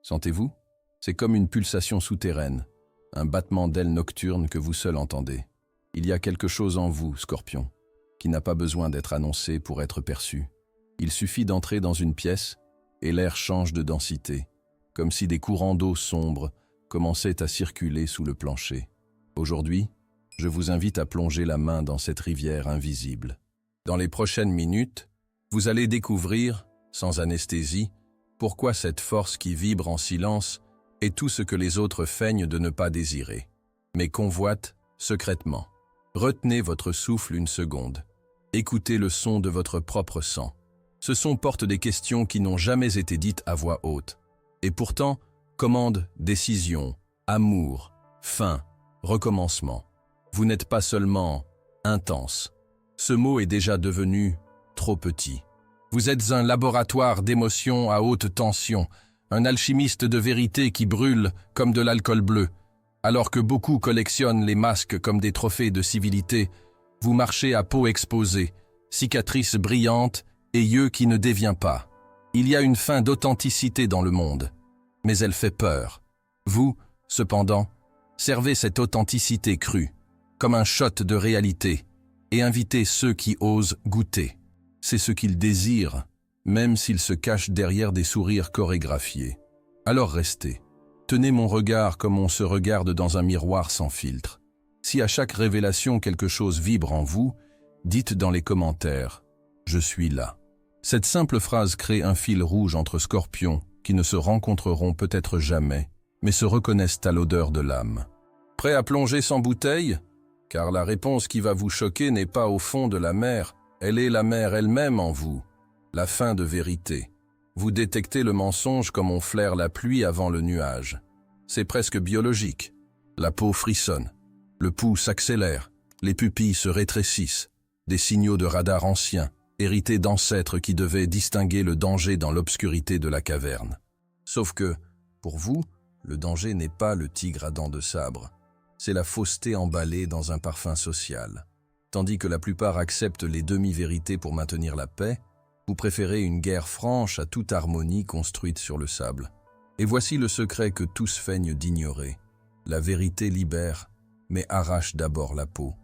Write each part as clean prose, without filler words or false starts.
Sentez-vous? C'est comme une pulsation souterraine, un battement d'ailes nocturne que vous seul entendez. Il y a quelque chose en vous, Scorpion, qui n'a pas besoin d'être annoncé pour être perçu. Il suffit d'entrer dans une pièce et l'air change de densité, comme si des courants d'eau sombres commençaient à circuler sous le plancher. Aujourd'hui, je vous invite à plonger la main dans cette rivière invisible. Dans les prochaines minutes, vous allez découvrir, sans anesthésie, pourquoi cette force qui vibre en silence est tout ce que les autres feignent de ne pas désirer, mais convoitent secrètement. Retenez votre souffle une seconde. Écoutez le son de votre propre sang. Ce son porte des questions qui n'ont jamais été dites à voix haute. Et pourtant, commande décision, amour, fin, recommencement. Vous n'êtes pas seulement intense. Ce mot est déjà devenu trop petit. Vous êtes un laboratoire d'émotions à haute tension, un alchimiste de vérité qui brûle comme de l'alcool bleu. Alors que beaucoup collectionnent les masques comme des trophées de civilité, vous marchez à peau exposée, cicatrices brillantes et yeux qui ne dévient pas. Il y a une fin d'authenticité dans le monde, mais elle fait peur. Vous, cependant, servez cette authenticité crue, comme un shot de réalité, et invitez ceux qui osent goûter. C'est ce qu'ils désirent, même s'ils se cachent derrière des sourires chorégraphiés. Alors restez. Tenez mon regard comme on se regarde dans un miroir sans filtre. Si à chaque révélation quelque chose vibre en vous, dites dans les commentaires « Je suis là ». Cette simple phrase crée un fil rouge entre scorpions qui ne se rencontreront peut-être jamais, mais se reconnaissent à l'odeur de l'âme. Prêt à plonger sans bouteille? Car la réponse qui va vous choquer n'est pas au fond de la mer, elle est la mer elle-même en vous, la fin de vérité. Vous détectez le mensonge comme on flaire la pluie avant le nuage. C'est presque biologique. La peau frissonne, le pouls s'accélère, les pupilles se rétrécissent, des signaux de radar anciens, hérités d'ancêtres qui devaient distinguer le danger dans l'obscurité de la caverne. Sauf que, pour vous, le danger n'est pas le tigre à dents de sabre, c'est la fausseté emballée dans un parfum social. Tandis que la plupart acceptent les demi-vérités pour maintenir la paix, vous préférez une guerre franche à toute harmonie construite sur le sable. Et voici le secret que tous feignent d'ignorer. La vérité libère, mais arrache d'abord la peau.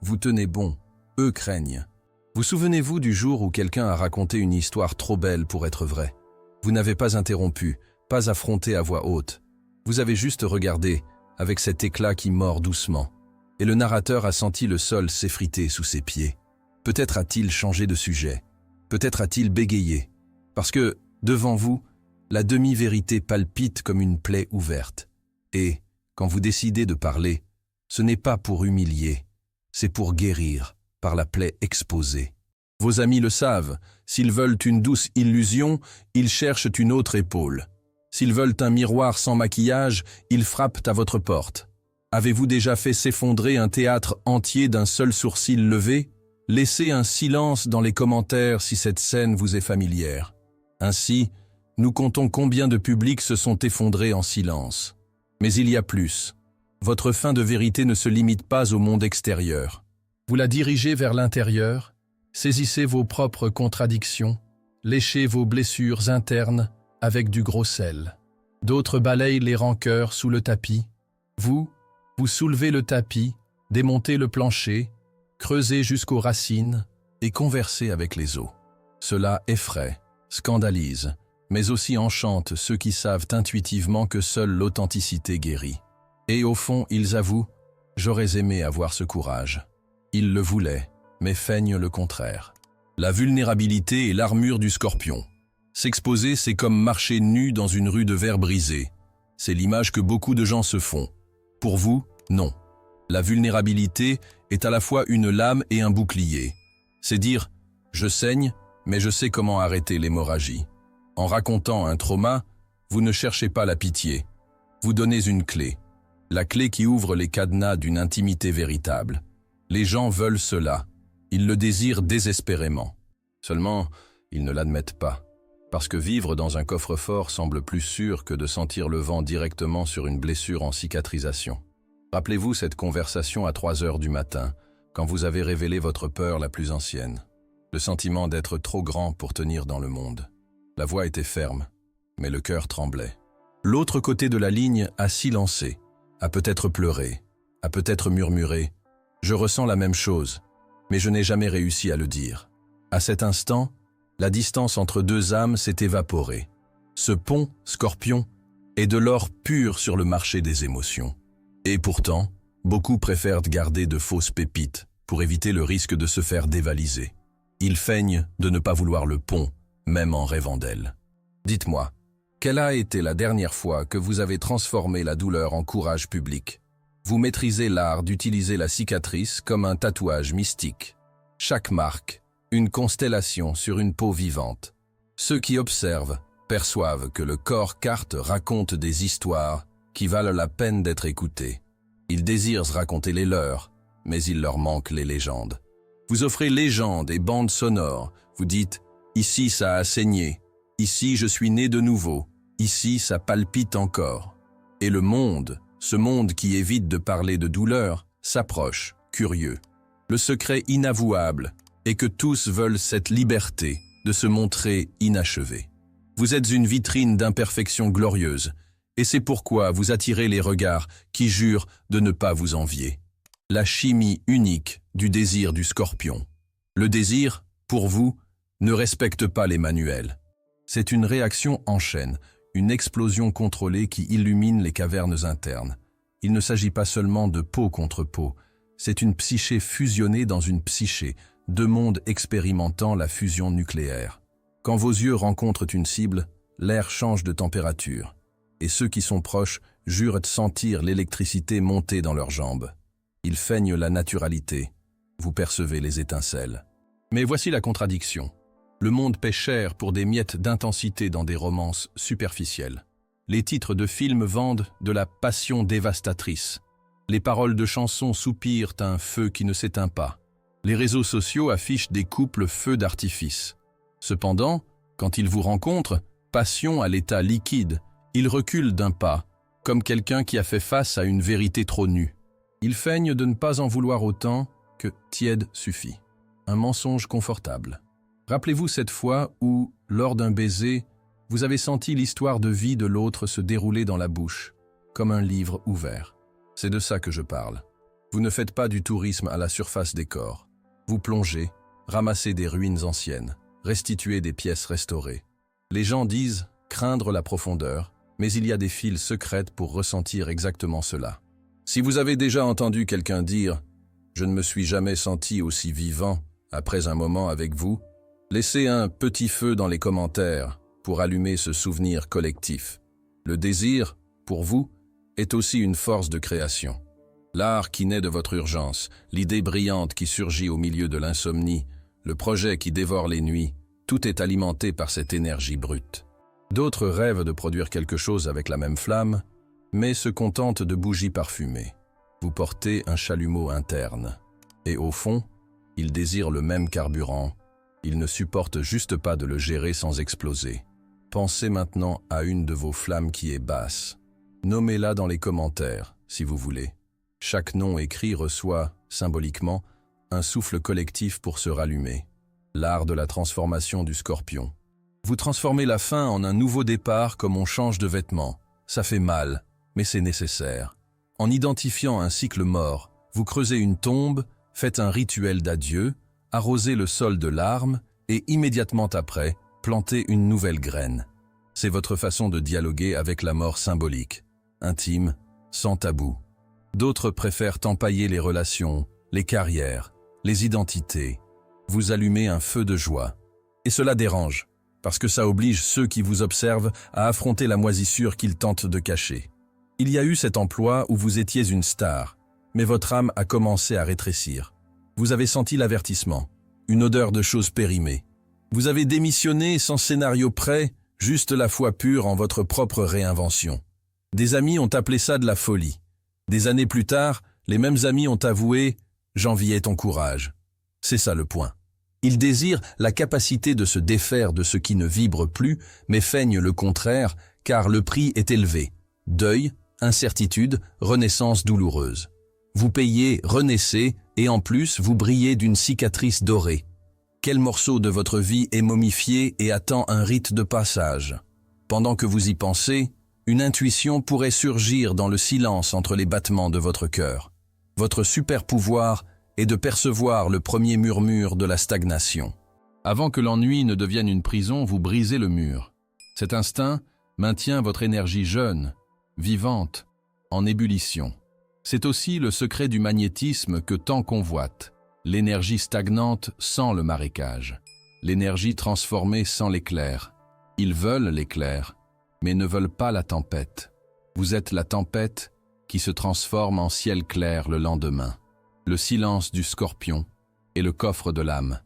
Vous tenez bon, eux craignent. Vous souvenez-vous du jour où quelqu'un a raconté une histoire trop belle pour être vraie? Vous n'avez pas interrompu, pas affronté à voix haute. Vous avez juste regardé, avec cet éclat qui mord doucement. Et le narrateur a senti le sol s'effriter sous ses pieds. Peut-être a-t-il changé de sujet. Peut-être a-t-il bégayé. Parce que, devant vous, la demi-vérité palpite comme une plaie ouverte. Et, quand vous décidez de parler, ce n'est pas pour humilier, c'est pour guérir, par la plaie exposée. Vos amis le savent, s'ils veulent une douce illusion, ils cherchent une autre épaule. S'ils veulent un miroir sans maquillage, ils frappent à votre porte. Avez-vous déjà fait s'effondrer un théâtre entier d'un seul sourcil levé? Laissez un silence dans les commentaires si cette scène vous est familière. Ainsi, nous comptons combien de publics se sont effondrés en silence. Mais il y a plus. Votre fin de vérité ne se limite pas au monde extérieur. Vous la dirigez vers l'intérieur, saisissez vos propres contradictions, léchez vos blessures internes avec du gros sel. D'autres balayent les rancœurs sous le tapis. Vous soulevez le tapis, démontez le plancher, creusez jusqu'aux racines et conversez avec les eaux. Cela effraie, scandalise, mais aussi enchante ceux qui savent intuitivement que seule l'authenticité guérit. Et au fond, ils avouent « J'aurais aimé avoir ce courage ». Ils le voulaient, mais feignent le contraire. La vulnérabilité est l'armure du scorpion. S'exposer, c'est comme marcher nu dans une rue de verre brisée. C'est l'image que beaucoup de gens se font. Pour vous, non. La vulnérabilité est à la fois une lame et un bouclier. C'est dire « je saigne, mais je sais comment arrêter l'hémorragie ». En racontant un trauma, vous ne cherchez pas la pitié. Vous donnez une clé. La clé qui ouvre les cadenas d'une intimité véritable. Les gens veulent cela. Ils le désirent désespérément. Seulement, ils ne l'admettent pas. Parce que vivre dans un coffre-fort semble plus sûr que de sentir le vent directement sur une blessure en cicatrisation. Rappelez-vous cette conversation à 3 heures du matin, quand vous avez révélé votre peur la plus ancienne. Le sentiment d'être trop grand pour tenir dans le monde. La voix était ferme, mais le cœur tremblait. L'autre côté de la ligne a silencé, a peut-être pleuré, a peut-être murmuré. Je ressens la même chose, mais je n'ai jamais réussi à le dire. À cet instant, la distance entre deux âmes s'est évaporée. Ce pont, Scorpion, est de l'or pur sur le marché des émotions. Et pourtant, beaucoup préfèrent garder de fausses pépites pour éviter le risque de se faire dévaliser. Ils feignent de ne pas vouloir le pont, même en rêvant d'elle. Dites-moi, quelle a été la dernière fois que vous avez transformé la douleur en courage public? Vous maîtrisez l'art d'utiliser la cicatrice comme un tatouage mystique. Chaque marque, une constellation sur une peau vivante. Ceux qui observent perçoivent que le corps carte raconte des histoires qui valent la peine d'être écoutées. Ils désirent raconter les leurs, mais il leur manque les légendes. Vous offrez légendes et bandes sonores. Vous dites « Ici, ça a saigné. Ici, je suis né de nouveau. Ici, ça palpite encore. » Et le monde, ce monde qui évite de parler de douleur, s'approche, curieux. Le secret inavouable est que tous veulent cette liberté de se montrer inachevés. Vous êtes une vitrine d'imperfections glorieuses, et c'est pourquoi vous attirez les regards qui jurent de ne pas vous envier. La chimie unique du désir du Scorpion. Le désir, pour vous, ne respecte pas les manuels. C'est une réaction en chaîne, une explosion contrôlée qui illumine les cavernes internes. Il ne s'agit pas seulement de peau contre peau, c'est une psyché fusionnée dans une psyché, deux mondes expérimentant la fusion nucléaire. Quand vos yeux rencontrent une cible, l'air change de température, et ceux qui sont proches jurent de sentir l'électricité monter dans leurs jambes. Ils feignent la naturalité, vous percevez les étincelles. Mais voici la contradiction. Le monde paie cher pour des miettes d'intensité dans des romances superficielles. Les titres de films vendent de la passion dévastatrice. Les paroles de chansons soupirent un feu qui ne s'éteint pas. Les réseaux sociaux affichent des couples feux d'artifice. Cependant, quand ils vous rencontrent, passion à l'état liquide, ils reculent d'un pas, comme quelqu'un qui a fait face à une vérité trop nue. Ils feignent de ne pas en vouloir autant que tiède suffit. Un mensonge confortable. Rappelez-vous cette fois où, lors d'un baiser, vous avez senti l'histoire de vie de l'autre se dérouler dans la bouche, comme un livre ouvert. C'est de ça que je parle. Vous ne faites pas du tourisme à la surface des corps. Vous plongez, ramassez des ruines anciennes, restituez des pièces restaurées. Les gens disent craindre la profondeur, mais il y a des files secrètes pour ressentir exactement cela. Si vous avez déjà entendu quelqu'un dire « Je ne me suis jamais senti aussi vivant après un moment avec vous », laissez un petit feu dans les commentaires pour allumer ce souvenir collectif. Le désir, pour vous, est aussi une force de création. L'art qui naît de votre urgence, l'idée brillante qui surgit au milieu de l'insomnie, le projet qui dévore les nuits, tout est alimenté par cette énergie brute. D'autres rêvent de produire quelque chose avec la même flamme, mais se contentent de bougies parfumées. Vous portez un chalumeau interne. Et au fond, ils désirent le même carburant. Ils ne supportent juste pas de le gérer sans exploser. Pensez maintenant à une de vos flammes qui est basse. Nommez-la dans les commentaires, si vous voulez. Chaque nom écrit reçoit, symboliquement, un souffle collectif pour se rallumer. L'art de la transformation du Scorpion. Vous transformez la fin en un nouveau départ comme on change de vêtements. Ça fait mal, mais c'est nécessaire. En identifiant un cycle mort, vous creusez une tombe, faites un rituel d'adieu, arrosez le sol de larmes et immédiatement après, plantez une nouvelle graine. C'est votre façon de dialoguer avec la mort symbolique, intime, sans tabou. D'autres préfèrent empailler les relations, les carrières, les identités. Vous allumez un feu de joie. Et cela dérange, parce que ça oblige ceux qui vous observent à affronter la moisissure qu'ils tentent de cacher. Il y a eu cet emploi où vous étiez une star, mais votre âme a commencé à rétrécir. Vous avez senti l'avertissement, une odeur de choses périmées. Vous avez démissionné sans scénario prêt, juste la foi pure en votre propre réinvention. Des amis ont appelé ça de la folie. Des années plus tard, les mêmes amis ont avoué « j'enviais ton courage ». C'est ça le point. Ils désirent la capacité de se défaire de ce qui ne vibre plus, mais feignent le contraire, car le prix est élevé. Deuil, incertitude, renaissance douloureuse. Vous payez, renaissez, et en plus, vous brillez d'une cicatrice dorée. Quel morceau de votre vie est momifié et attend un rite de passage? Pendant que vous y pensez, Une intuition pourrait surgir dans le silence entre les battements de votre cœur. Votre super pouvoir est de percevoir le premier murmure de la stagnation. Avant que l'ennui ne devienne une prison, vous brisez le mur. Cet instinct maintient votre énergie jeune, vivante, en ébullition. C'est aussi le secret du magnétisme que tant convoite. L'énergie stagnante sans le marécage. L'énergie transformée sans l'éclair. Ils veulent l'éclair, mais ne veulent pas la tempête. Vous êtes la tempête qui se transforme en ciel clair le lendemain. Le silence du scorpion et le coffre de l'âme.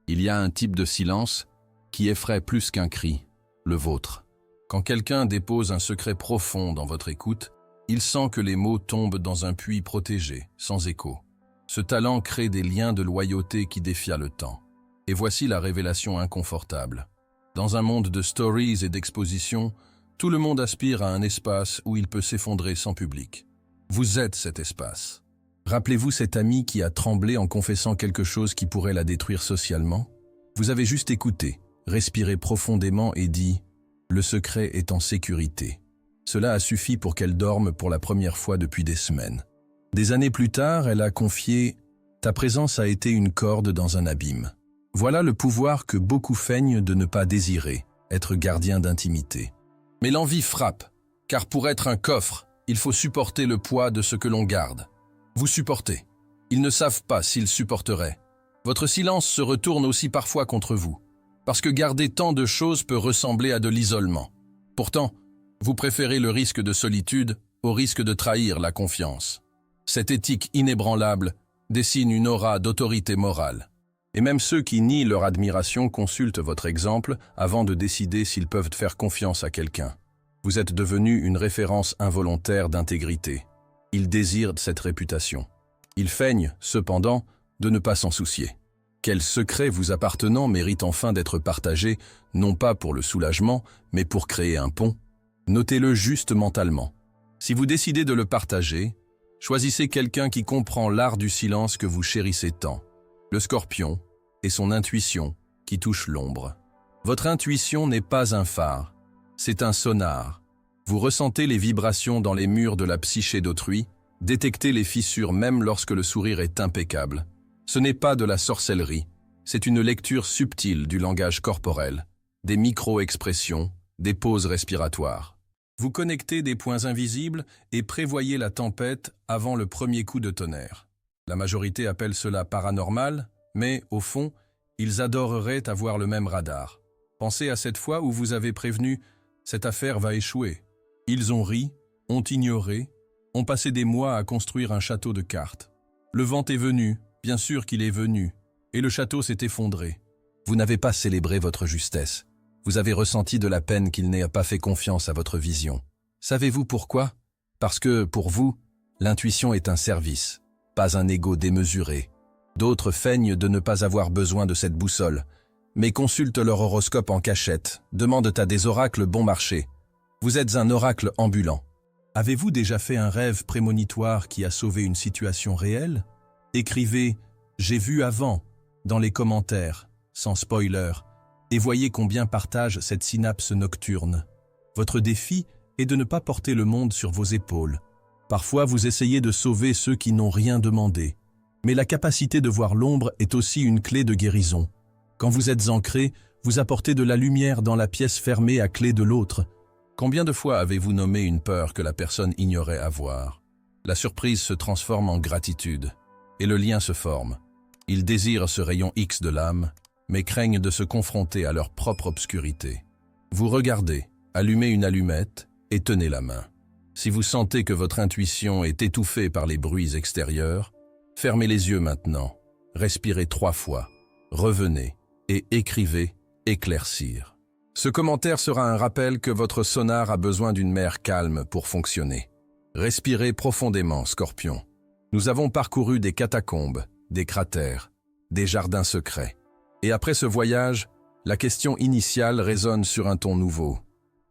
Il y a un type de silence qui effraie plus qu'un cri, le vôtre. Quand quelqu'un dépose un secret profond dans votre écoute, il sent que les mots tombent dans un puits protégé, sans écho. Ce talent crée des liens de loyauté qui défient le temps. Et voici la révélation inconfortable. Dans un monde de stories et d'expositions, tout le monde aspire à un espace où il peut s'effondrer sans public. Vous êtes cet espace. Rappelez-vous cette amie qui a tremblé en confessant quelque chose qui pourrait la détruire socialement? Vous avez juste écouté, respiré profondément et dit « Le secret est en sécurité ». Cela a suffi pour qu'elle dorme pour la première fois depuis des semaines. Des années plus tard, elle a confié « Ta présence a été une corde dans un abîme ». Voilà le pouvoir que beaucoup feignent de ne pas désirer, être gardien d'intimité. Mais l'envie frappe, car pour être un coffre, il faut supporter le poids de ce que l'on garde. Vous supportez. Ils ne savent pas s'ils supporteraient. Votre silence se retourne aussi parfois contre vous, parce que garder tant de choses peut ressembler à de l'isolement. Pourtant, vous préférez le risque de solitude au risque de trahir la confiance. Cette éthique inébranlable dessine une aura d'autorité morale. Et même ceux qui nient leur admiration consultent votre exemple avant de décider s'ils peuvent faire confiance à quelqu'un. Vous êtes devenu une référence involontaire d'intégrité. Ils désirent cette réputation. Ils feignent, cependant, de ne pas s'en soucier. Quel secret vous appartenant mérite enfin d'être partagé, non pas pour le soulagement, mais pour créer un pont? Notez-le juste mentalement. Si vous décidez de le partager, choisissez quelqu'un qui comprend l'art du silence que vous chérissez tant. Le scorpion et son intuition qui touche l'ombre. Votre intuition n'est pas un phare, c'est un sonar. Vous ressentez les vibrations dans les murs de la psyché d'autrui, détectez les fissures même lorsque le sourire est impeccable. Ce n'est pas de la sorcellerie, c'est une lecture subtile du langage corporel, des micro-expressions, des pauses respiratoires. Vous connectez des points invisibles et prévoyez la tempête avant le premier coup de tonnerre. La majorité appelle cela paranormal, mais, au fond, ils adoreraient avoir le même radar. Pensez à cette fois où vous avez prévenu « cette affaire va échouer ». Ils ont ri, ont ignoré, ont passé des mois à construire un château de cartes. Le vent est venu, bien sûr qu'il est venu, et le château s'est effondré. Vous n'avez pas célébré votre justesse. Vous avez ressenti de la peine qu'il n'ait pas fait confiance à votre vision. Savez-vous pourquoi? Parce que, pour vous, l'intuition est un service, pas un ego démesuré. D'autres feignent de ne pas avoir besoin de cette boussole, mais consultent leur horoscope en cachette, demandent à des oracles bon marché. Vous êtes un oracle ambulant. Avez-vous déjà fait un rêve prémonitoire qui a sauvé une situation réelle? Écrivez « J'ai vu avant » dans les commentaires, sans spoiler, et voyez combien partage cette synapse nocturne. Votre défi est de ne pas porter le monde sur vos épaules. Parfois, vous essayez de sauver ceux qui n'ont rien demandé. Mais la capacité de voir l'ombre est aussi une clé de guérison. Quand vous êtes ancré, vous apportez de la lumière dans la pièce fermée à clé de l'autre. Combien de fois avez-vous nommé une peur que la personne ignorait avoir? La surprise se transforme en gratitude, et le lien se forme. Ils désirent ce rayon X de l'âme, mais craignent de se confronter à leur propre obscurité. Vous regardez, allumez une allumette et tenez la main. Si vous sentez que votre intuition est étouffée par les bruits extérieurs, fermez les yeux maintenant, respirez 3 fois, revenez et écrivez « éclaircir ». Ce commentaire sera un rappel que votre sonar a besoin d'une mer calme pour fonctionner. Respirez profondément, Scorpion. Nous avons parcouru des catacombes, des cratères, des jardins secrets. Et après ce voyage, la question initiale résonne sur un ton nouveau.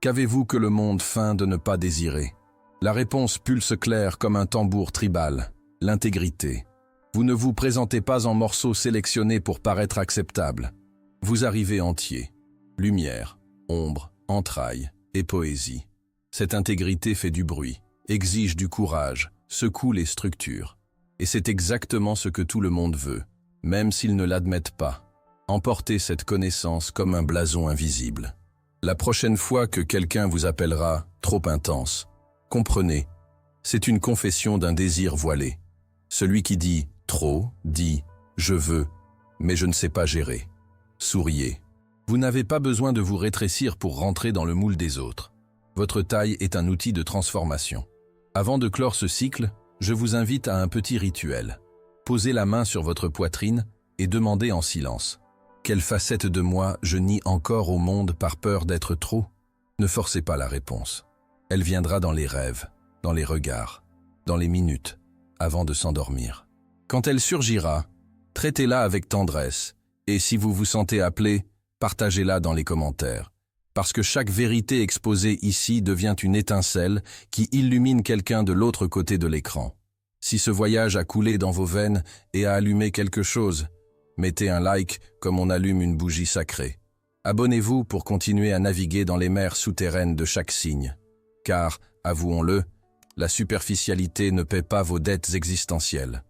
Qu'avez-vous que le monde feint de ne pas désirer? La réponse pulse claire comme un tambour tribal, l'intégrité. Vous ne vous présentez pas en morceaux sélectionnés pour paraître acceptable. Vous arrivez entier. Lumière, ombre, entrailles et poésie. Cette intégrité fait du bruit, exige du courage, secoue les structures. Et c'est exactement ce que tout le monde veut, même s'ils ne l'admettent pas. Emportez cette connaissance comme un blason invisible. La prochaine fois que quelqu'un vous appellera « trop intense », comprenez, c'est une confession d'un désir voilé. Celui qui dit « trop » dit « je veux, mais je ne sais pas gérer ». Souriez. Vous n'avez pas besoin de vous rétrécir pour rentrer dans le moule des autres. Votre taille est un outil de transformation. Avant de clore ce cycle, je vous invite à un petit rituel. Posez la main sur votre poitrine et demandez en silence. Quelle facette de moi je nie encore au monde par peur d'être trop? Ne forcez pas la réponse. Elle viendra dans les rêves, dans les regards, dans les minutes, avant de s'endormir. Quand elle surgira, traitez-la avec tendresse, et si vous vous sentez appelé, partagez-la dans les commentaires. Parce que chaque vérité exposée ici devient une étincelle qui illumine quelqu'un de l'autre côté de l'écran. Si ce voyage a coulé dans vos veines et a allumé quelque chose, mettez un like comme on allume une bougie sacrée. Abonnez-vous pour continuer à naviguer dans les mers souterraines de chaque signe. Car, avouons-le, la superficialité ne paie pas vos dettes existentielles.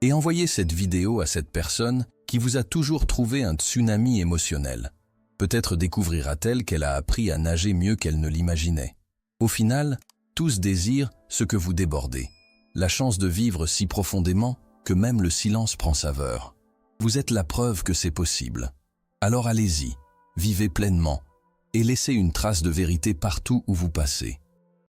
Et envoyez cette vidéo à cette personne qui vous a toujours trouvé un tsunami émotionnel. Peut-être découvrira-t-elle qu'elle a appris à nager mieux qu'elle ne l'imaginait. Au final, tous désirent ce que vous débordez. La chance de vivre si profondément que même le silence prend saveur. Vous êtes la preuve que c'est possible. Alors allez-y, vivez pleinement et laissez une trace de vérité partout où vous passez.